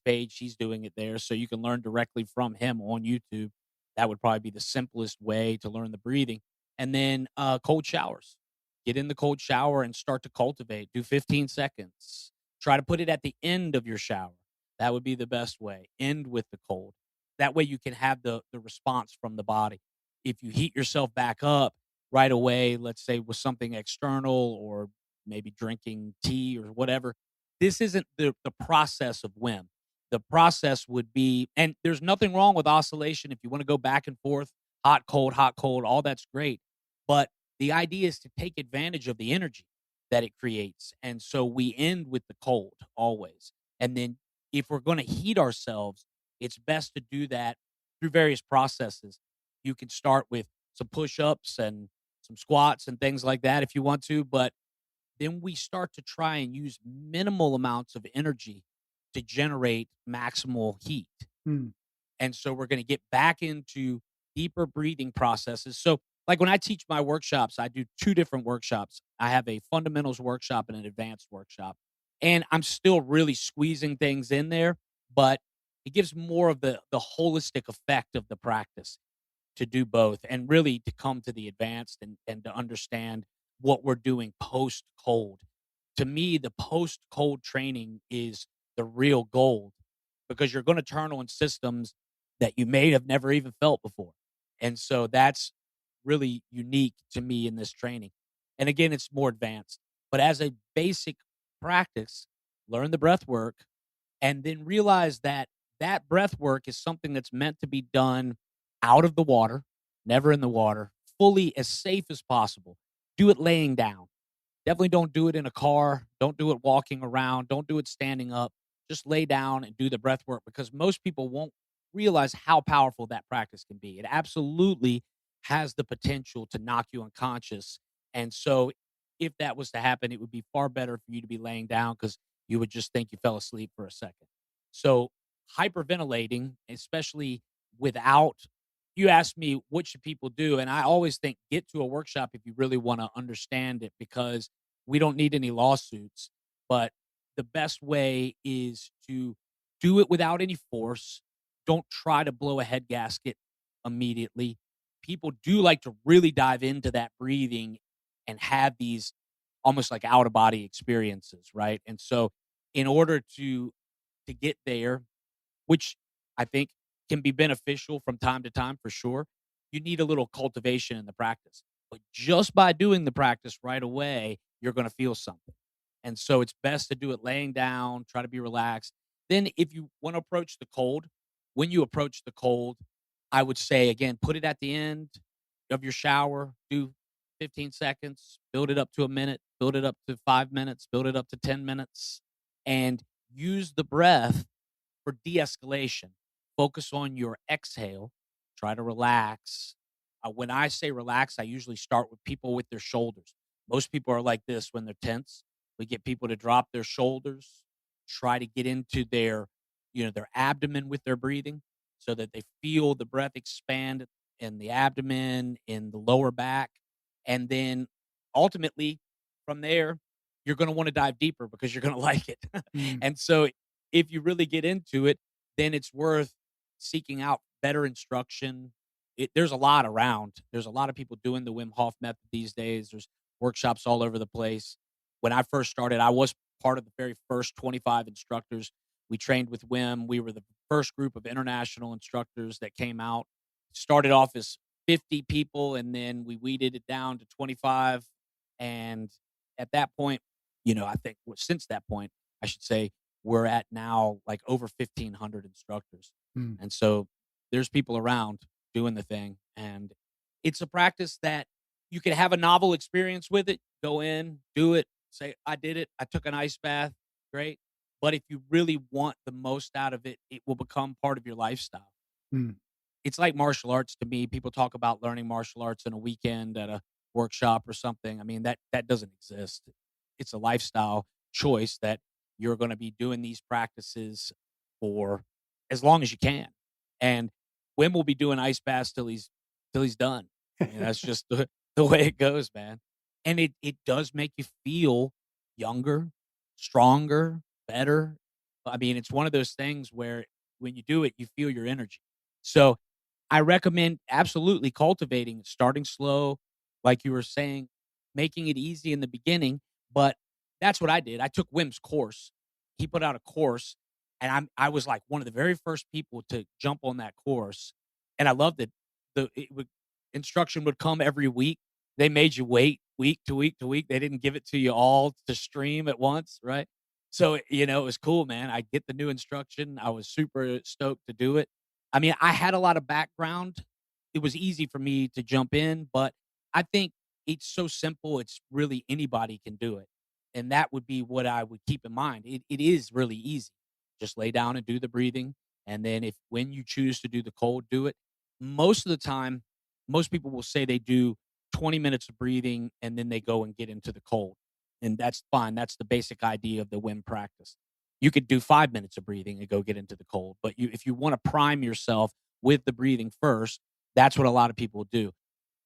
page, he's doing it there. So you can learn directly from him on YouTube. That would probably be the simplest way to learn the breathing. And then cold showers. Get in the cold shower and start to cultivate. Do 15 seconds. Try to put it at the end of your shower. That would be the best way. End with the cold. That way you can have the response from the body. If you heat yourself back up right away, let's say with something external or maybe drinking tea or whatever, this isn't the process of Wim. The process would be, and there's nothing wrong with oscillation. If you want to go back and forth, hot, cold, all that's great. But the idea is to take advantage of the energy that it creates. And so we end with the cold always. And then if we're going to heat ourselves, it's best to do that through various processes. You can start with some push-ups and some squats and things like that if you want to, but then we start to try and use minimal amounts of energy to generate maximal heat. Hmm. And so we're going to get back into deeper breathing processes. So like when I teach my workshops, I do 2 different workshops. I have a fundamentals workshop and an advanced workshop. And I'm still really squeezing things in there, but it gives more of the holistic effect of the practice. to do both and really to come to the advanced and to understand what we're doing post cold. To me, the post cold training is the real gold because you're going to turn on systems that you may have never even felt before. And so that's really unique to me in this training. And again, it's more advanced, but as a basic practice, learn the breath work and then realize that that breath work is something that's meant to be done out of the water, never in the water, fully as safe as possible. Do it laying down. Definitely don't do it in a car. Don't do it walking around. Don't do it standing up. Just lay down and do the breath work because most people won't realize how powerful that practice can be. It absolutely has the potential to knock you unconscious. And so, if that was to happen, it would be far better for you to be laying down because you would just think you fell asleep for a second. So, hyperventilating, especially without you ask me what should people do, and I always think get to a workshop if you really want to understand it because we don't need any lawsuits. But the best way is to do it without any force. Don't try to blow a head gasket immediately. People do like to really dive into that breathing and have these almost like out of body experiences, right? And so, in order to get there, which I think can be beneficial from time to time for sure. You need a little cultivation in the practice. But just by doing the practice right away, you're going to feel something. And so it's best to do it laying down, try to be relaxed. Then, if you want to approach the cold, when you approach the cold, I would say again, put it at the end of your shower, do 15 seconds, build it up to a minute, build it up to 5 minutes, build it up to 10 minutes, and use the breath for de-escalation. Focus on your exhale. Try to relax. When I say relax, I usually start with people with their shoulders. Most people are like this when they're tense. We get people to drop their shoulders, try to get into their abdomen with their breathing so that they feel the breath expand in the abdomen, in the lower back. And then ultimately from there, you're going to want to dive deeper because you're going to like it. Mm. And so if you really get into it, then it's worth seeking out better instruction. There's a lot around. There's a lot of people doing the Wim Hof method these days. There's workshops all over the place. When I first started, I was part of the very first 25 instructors. We trained with Wim. We were the first group of international instructors that came out. Started off as 50 people, and then we weeded it down to 25. And at that point, I think since that point, I should say, we're at now like over 1,500 instructors. Mm. And so there's people around doing the thing. And it's a practice that you can have a novel experience with it, go in, do it, say, I did it, I took an ice bath, great. But if you really want the most out of it, it will become part of your lifestyle. Mm. It's like martial arts to me. People talk about learning martial arts in a weekend at a workshop or something. I mean, that doesn't exist. It's a lifestyle choice that you're going to be doing these practices for as long as you can. And Wim will be doing ice baths till he's done. I mean, that's just the way it goes, man. And it does make you feel younger, stronger, better. I mean, it's one of those things where when you do it, you feel your energy. So I recommend absolutely cultivating, starting slow, like you were saying, making it easy in the beginning. But that's what I did. I took Wim's course. He put out a course, and I was like one of the very first people to jump on that course, and I loved it. Instruction would come every week. They made you wait week to week to week. They didn't give it to you all to stream at once, right? So it was cool, man. I get the new instruction. I was super stoked to do it. I mean, I had a lot of background. It was easy for me to jump in, but I think it's so simple. It's really anybody can do it. And that would be what I would keep in mind. It is really easy. Just lay down and do the breathing. And then when you choose to do the cold, do it. Most of the time, most people will say they do 20 minutes of breathing and then they go and get into the cold. And that's fine. That's the basic idea of the Wim practice. You could do 5 minutes of breathing and go get into the cold. But if you want to prime yourself with the breathing first, that's what a lot of people do.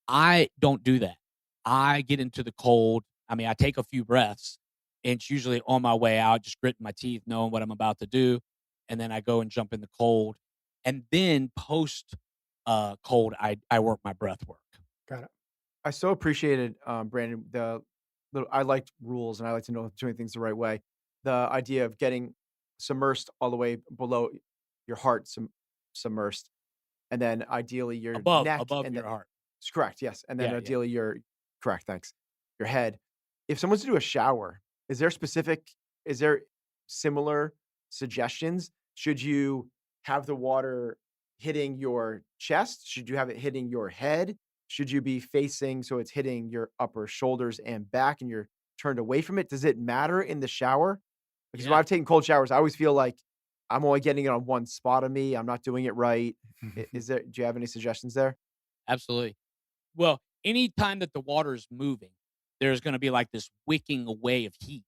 I don't do that. I get into the cold. I mean, I take a few breaths, and it's usually on my way out, just gritting my teeth, knowing what I'm about to do. And then I go and jump in the cold. And then post cold, I work my breath work. Got it. I so appreciated, Brandon, I liked rules and I like to know if doing things the right way. The idea of getting submersed all the way below your heart, submersed, and then ideally your neck, Above and your then heart. it's correct, yes, and then Yeah, yeah. ideally your correct, thanks, your head. If someone's to do a shower, is there similar suggestions? Should you have the water hitting your chest? Should you have it hitting your head? Should you be facing so it's hitting your upper shoulders and back and you're turned away from it? Does it matter in the shower? Because when Yeah. I've taken cold showers, I always feel like I'm only getting it on one spot of me. I'm not doing it right. Do you have any suggestions there? Absolutely. Well, anytime that the water is moving, there's going to be like this wicking away of heat.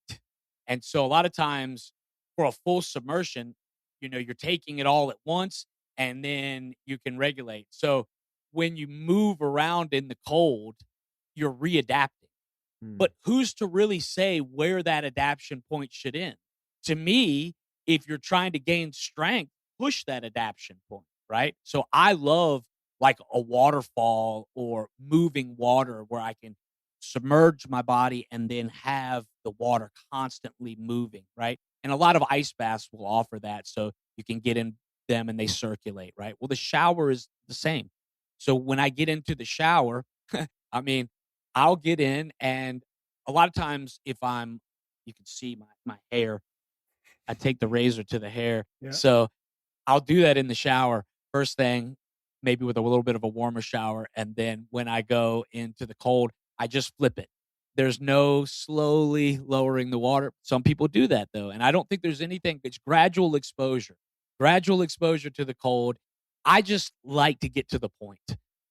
And so a lot of times for a full submersion, you're taking it all at once and then you can regulate. So when you move around in the cold, you're readapting. Hmm. But who's to really say where that adaptation point should end? To me, if you're trying to gain strength, push that adaptation point, right? So I love like a waterfall or moving water where I can submerge my body and then have the water constantly moving, right? And a lot of ice baths will offer that. So you can get in them and they circulate, right? Well, the shower is the same. So when I get into the shower, I mean, I'll get in and a lot of times if you can see my hair, I take the razor to the hair. Yeah. So I'll do that in the shower first thing, maybe with a little bit of a warmer shower. And then when I go into the cold, I just flip it. There's no slowly lowering the water. Some people do that though. And I don't think there's anything, it's gradual exposure to the cold. I just like to get to the point.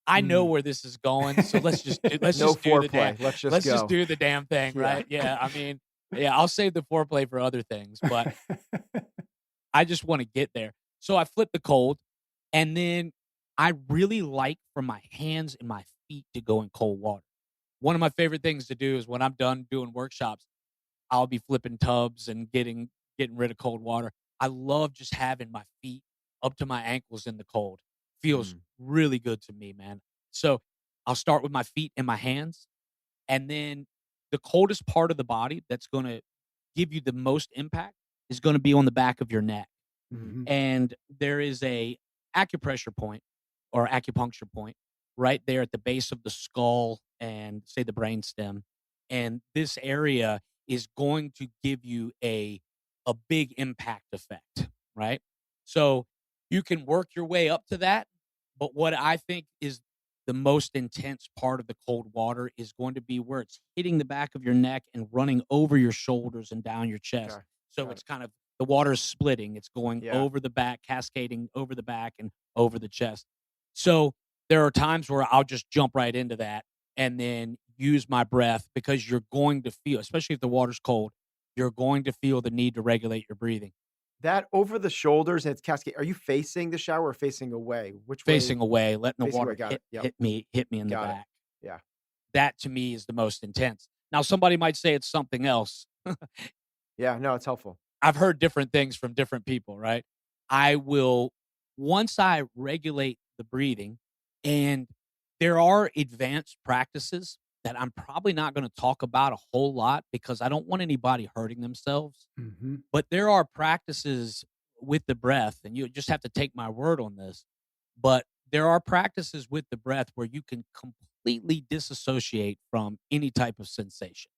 I know Mm. where this is going. So let's No just do the damn, foreplay. Let's just let's just go. do the damn thing. Yeah. Right. Yeah. I mean, yeah, I'll save the foreplay for other things, but I just want to get there. So I flip the cold and then I really like for my hands and my feet to go in cold water. One of my favorite things to do is when I'm done doing workshops, I'll be flipping tubs and getting rid of cold water. I love just having my feet up to my ankles in the cold. Feels Mm. really good to me, man. So I'll start with my feet and my hands. And then the coldest part of the body that's going to give you the most impact is going to be on the back of your neck. Mhm. And there is a acupressure point or acupuncture point right there at the base of the skull and say the brainstem. And this area is going to give you a big impact effect, right? So you can work your way up to that, but what I think is the most intense part of the cold water is going to be where it's hitting the back of your neck and running over your shoulders and down your chest. Okay. So Got it's it. kind of the water is splitting. It's going Yeah. over the back, cascading over the back and over the chest. So there are times where I'll just jump right into that and then use my breath because you're going to feel, especially if the water's cold, you're going to feel the need to regulate your breathing. That over the shoulders and it's cascade. Are you facing the shower or facing away? Which way? Facing away, letting the Facing away. water Got it. Yep. hit me in the Got it. back. Yeah. That to me is the most intense. Now somebody might say it's something else. Yeah. No, it's helpful. I've heard different things from different people, right? I will once I regulate the breathing, and there are advanced practices that I'm probably not going to talk about a whole lot because I don't want anybody hurting themselves. Mhm. But there are practices with the breath, and you just have to take my word on this. But there are practices with the breath where you can completely disassociate from any type of sensation,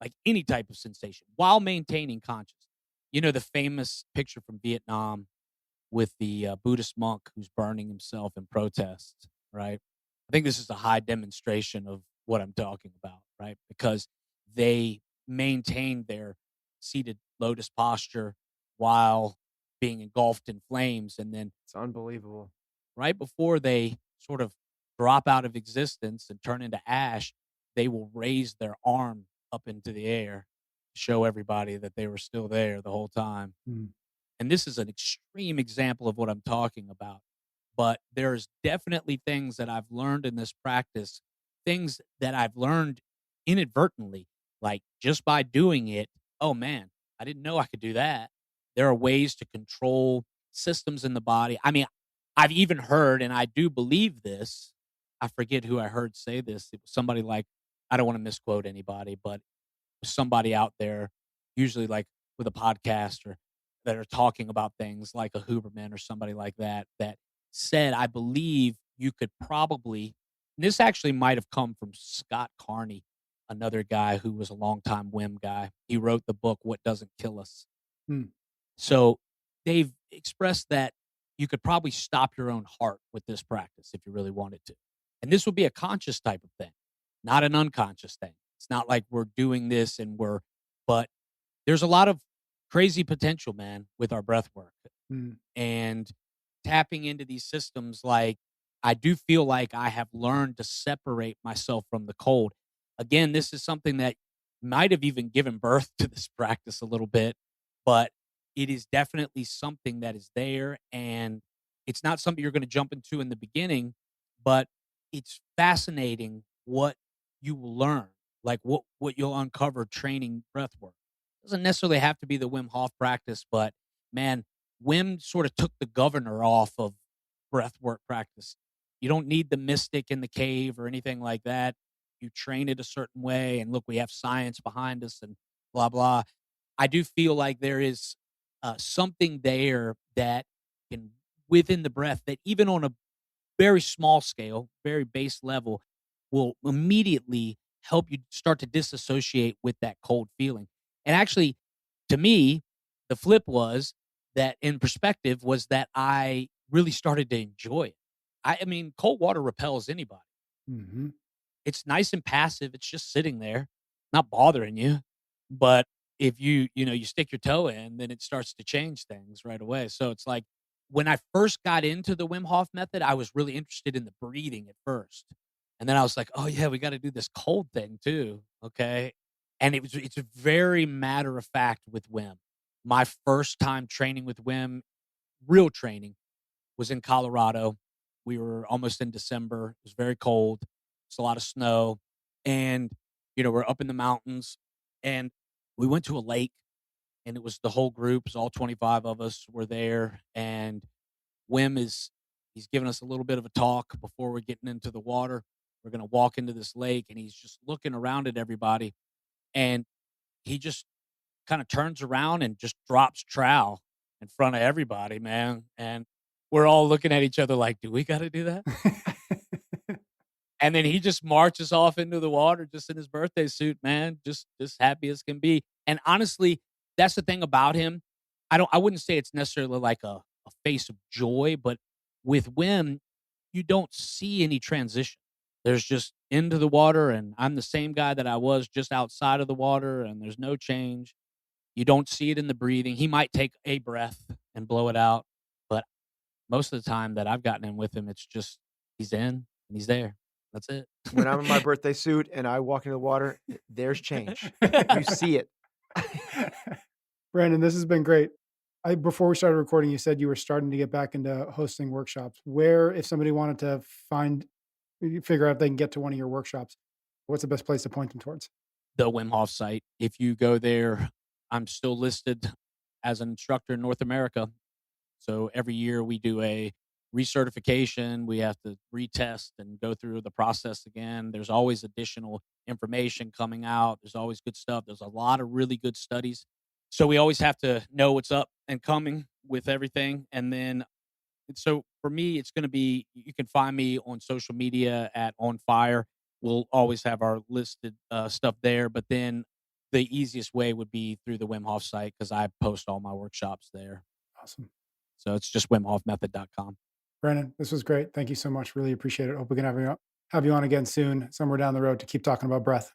like any type of sensation, while maintaining consciousness. You know, the famous picture from Vietnam with the Buddhist monk who's burning himself in protest, right? I think this is a high demonstration of what I'm talking about, right? Because they maintain their seated lotus posture while being engulfed in flames. And then It's unbelievable. right before they sort of drop out of existence and turn into ash, they will raise their arm up into the air to show everybody that they were still there the whole time. Mm. And this is an extreme example of what I'm talking about. But there's definitely things that I've learned in this practice, things that I've learned inadvertently, like just by doing it. Oh man, I didn't know I could do that. There are ways to control systems in the body. I mean, I've even heard, and I do believe this, I forget who I heard say this. It was somebody like, I don't want to misquote anybody, but somebody out there, usually like with a podcast or that are talking about things like a Huberman or somebody like that, that said, I believe you could probably, and this actually might have come from Scott Carney, another guy who was a longtime Wim guy. He wrote the book, What Doesn't Kill Us. Hmm. So they've expressed that you could probably stop your own heart with this practice if you really wanted to. And this would be a conscious type of thing, not an unconscious thing. It's not like we're doing this but there's a lot of crazy potential, man, with our breath work Hmm. and tapping into these systems. Like, I do feel like I have learned to separate myself from the cold. Again, this is something that might have even given birth to this practice a little bit, but it is definitely something that is there, and it's not something you're going to jump into in the beginning, but it's fascinating what you will learn, like what you'll uncover training breath work. Doesn't necessarily have to be the Wim Hof practice, but man, Wim sort of took the governor off of breath work practice. You don't need the mystic in the cave or anything like that. You train it a certain way, and look, we have science behind us and blah blah. I do feel like there is something there that can, within the breath, that even on a very small scale, very base level, will immediately help you start to disassociate with that cold feeling. And actually, to me, the flip was that, in perspective, was that I really started to enjoy it. I mean, cold water repels anybody. Hmm. It's nice and passive. It's just sitting there, not bothering you. But if you stick your toe in, then it starts to change things right away. So it's like, when I first got into the Wim Hof method, I was really interested in the breathing at first. And then I was like, oh yeah, we got to do this cold thing too. Okay. And it's a very matter of fact with Wim. My first time training with Wim, real training, was in Colorado. We were almost in December. It was very cold. It's a lot of snow. And, we're up in the mountains, and we went to a lake, and it was the whole group. It was all 25 of us were there. And he's giving us a little bit of a talk before we're getting into the water. We're going to walk into this lake, and he's just looking around at everybody. And he just kind of turns around and just drops trowel in front of everybody, man. And we're all looking at each other like, do we got to do that? And then he just marches off into the water just in his birthday suit, man, just happy as can be. And honestly, that's the thing about him. I wouldn't say it's necessarily like a face of joy, but with Wim, you don't see any transition. There's just into the water, and I'm the same guy that I was just outside of the water, and there's no change. You don't see it in the breathing. He might take a breath and blow it out, but most of the time that I've gotten in with him, it's just he's in and he's there. That's it. When I'm in my birthday suit and I walk into the water, there's change. You see it. Brandon, this has been great. Before we started recording, you said you were starting to get back into hosting workshops. Where, if somebody wanted to figure out if they can get to one of your workshops, what's the best place to point them towards? The Wim Hof site. If you go there, I'm still listed as an instructor in North America. So every year we do a recertification. We have to retest and go through the process again. There's always additional information coming out. There's always good stuff. There's a lot of really good studies. So we always have to know what's up and coming with everything. And then, so for me, it's going to be, you can find me on social media at On Fire. We'll always have our listed stuff there. But then the easiest way would be through the Wim Hof site, because I post all my workshops there. Awesome. So it's just WimHofMethod.com. Brandon, this was great. Thank you so much. Really appreciate it. Hope we can have you on again soon, somewhere down the road, to keep talking about breath.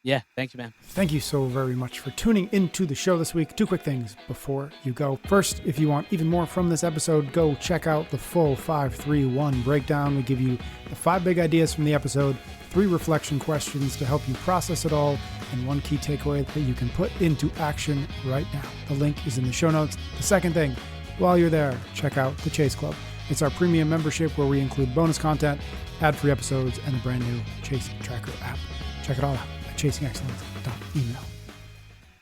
Yeah, thank you, man. Thank you so very much for tuning into the show this week. 2 quick things before you go. First, if you want even more from this episode, go check out the full 5-3-1 breakdown. We give you the 5 big ideas from the episode, 3 reflection questions to help you process it all, and 1 key takeaway that you can put into action right now. The link is in the show notes. The second thing, while you're there, check out the Chase Club. It's our premium membership where we include bonus content, ad-free episodes, and a brand new Chase Tracker app. Check it all out at chasingexcellence.email.